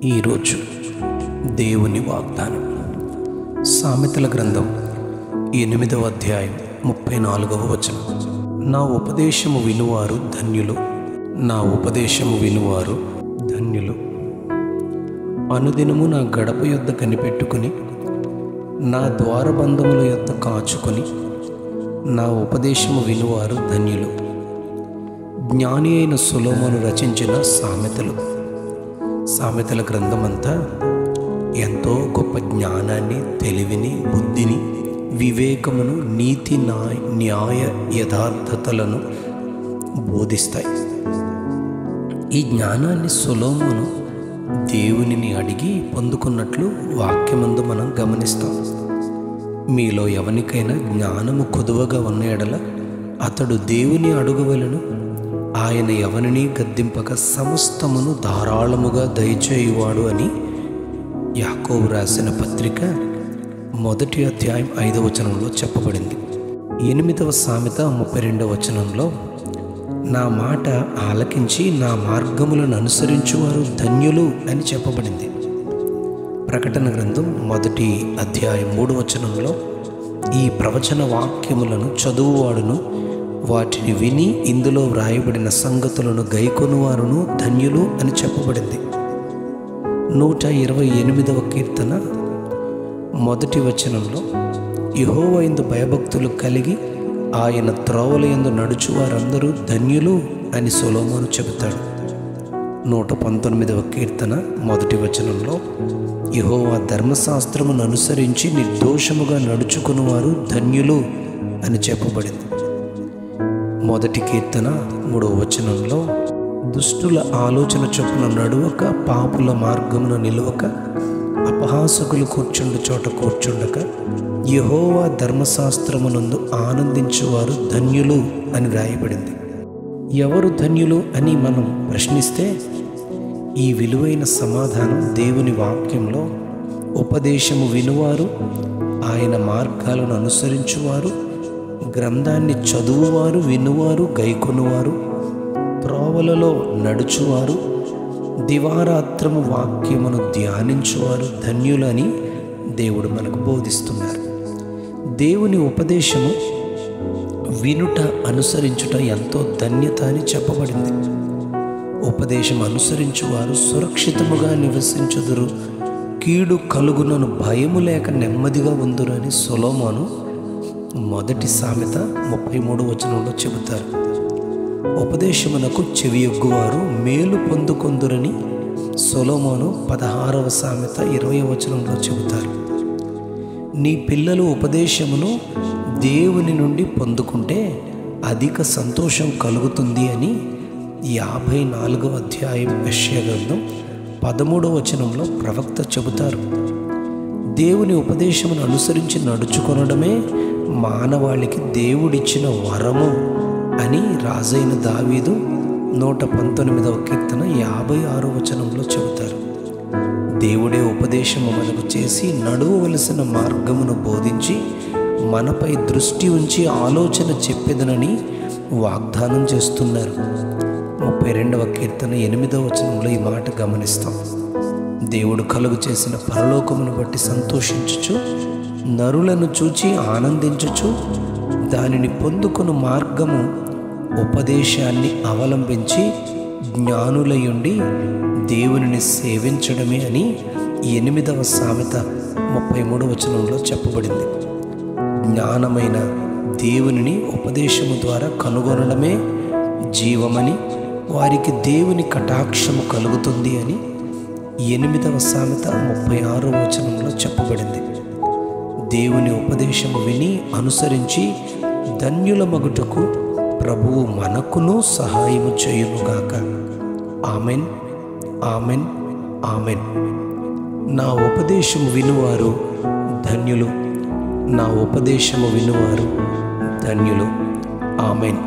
ఈరోజు దేవుని వాగ్దానం సామెతల గ్రంథం 8వ అధ్యాయం 34వ వచనం. నా ఉపదేశము వినువారు ధన్యులు, నా ఉపదేశము వినువారు ధన్యులు. అనుదినము నా గడప యొద్ద కనిపెట్టుకుని, నా ద్వారబంధముల యొద్ద కాచుకొని, నా ఉపదేశము వినువారు ధన్యులు. జ్ఞాని అయిన సొలొమోను రచించిన సామెతలు. సామెతల గ్రంథమంతా ఎంతో గొప్ప జ్ఞానాన్ని, తెలివిని, బుద్ధిని, వివేకమును, నీతి, న్యాయ యథార్థతలను బోధిస్తాయి. ఈ జ్ఞానాన్ని సొలొమోను దేవునిని అడిగి పొందుకున్నట్లు వాక్యమందు మనం గమనిస్తాం. మీలో ఎవరికైనా జ్ఞానము కొదువగా ఉన్న ఎడల అతడు దేవుని అడుగవలెను. ఆయన ఎవరిని గద్దింపక సమస్తమును ధారాళముగా దయచేయువాడు అని యాకోబు రాసిన పత్రిక 1వ అధ్యాయం 5వ వచనంలో చెప్పబడింది. 8వ సామెత 32వ వచనంలో నా మాట ఆలకించి నా మార్గములను అనుసరించువారు ధన్యులు అని చెప్పబడింది. ప్రకటన గ్రంథం 1వ అధ్యాయం 3వ వచనంలో ఈ ప్రవచన వాక్యములను చదువువాడును, వాటిని విని ఇందులో వ్రాయబడిన సంగతులను గైకొనువారును ధన్యులు అని చెప్పబడింది. 128వ కీర్తన 1వ వచనంలో యెహోవా యందు భయభక్తులు కలిగి ఆయన త్రోవల యందు నడుచువారందరూ ధన్యులు అని సొలొమోను చెబుతాడు. 119వ కీర్తన 1వ వచనంలో యెహోవా ధర్మశాస్త్రమును అనుసరించి నిర్దోషముగా నడుచుకునివారు ధన్యులు అని చెప్పబడింది. 1వ కీర్తన 3వ వచనంలో దుష్టుల ఆలోచన చొప్పున నడువక, పాపుల మార్గమున నిలువక, అపహాసకులు కూర్చుండు చోట కూర్చుండక, యెహోవా ధర్మశాస్త్రమునందు ఆనందించువారు ధన్యులు అని వ్రాయబడింది. ఎవరు ధన్యులు అని మనం ప్రశ్నిస్తే ఈ విలువైన సమాధానం దేవుని వాక్యంలో ఉపదేశము వినువారు, ఆయన మార్గాలను అనుసరించువారు, గ్రంథాన్ని చదువువారు, వినువారు, గైకొనువారు, త్రోవలలో నడుచువారు, దివారాత్రము వాక్యమును ధ్యానించువారు ధన్యులని దేవుడు మనకు బోధిస్తున్నారు. దేవుని ఉపదేశము వినుట, అనుసరించుట ఎంతో ధన్యత అని చెప్పబడింది. ఉపదేశం అనుసరించువారు సురక్షితముగా నివసించుదురు, కీడు కలుగునను భయము లేక నెమ్మదిగా ఉందురు అని సొలొమోను 1వ సామెత 33వ వచనంలో చెబుతారు. ఉపదేశమునకు చెవియొగ్గువారు మేలు పొందుకొందురని సొలొమోను 16వ సామెత 20వ వచనంలో చెబుతారు. నీ పిల్లలు ఉపదేశమును దేవుని నుండి పొందుకుంటే అధిక సంతోషం కలుగుతుంది అని 54వ అధ్యాయం యెషయా గ్రంథం 13వ వచనంలో ప్రవక్త చెబుతారు. దేవుని ఉపదేశమును అనుసరించి నడుచుకొనడమే మానవాళికి దేవుడిచ్చిన వరము అని రాజైన దావీదు 119వ కీర్తన 56వ వచనంలో చెబుతారు. దేవుడే ఉపదేశము మనకు చేసి నడువవలసిన మార్గమును బోధించి మనపై దృష్టి ఉంచి ఆలోచన చెప్పెదనని వాగ్దానం చేస్తున్నారు. 32వ కీర్తన 8వ వచనంలో ఈ మాట గమనిస్తాం. దేవుడు కలుగు చేసిన పరలోకమును బట్టి సంతోషించుచు, నరులను చూచి ఆనందించుచు, దానిని పొందుకుని మార్గము ఉపదేశాన్ని అవలంబించి జ్ఞానులయుండి దేవునిని సేవించడమే అని 8వ సామెత 33వ వచనంలో చెప్పబడింది. జ్ఞానమైన దేవునిని ఉపదేశము ద్వారా కనుగొనడమే జీవమని, వారికి దేవుని కటాక్షము కలుగుతుంది అని 8వ సామెత 36వ వచనంలో చెప్పబడింది. దేవుని ఉపదేశము విని అనుసరించి ధన్యుల మగుటకు ప్రభువు మనకును సహాయము చేయునుగాక. Amen, amen, amen. నా ఉపదేశము వినువారు ధన్యులు, నా ఉపదేశము వినువారు ధన్యులు. ఆమెన్.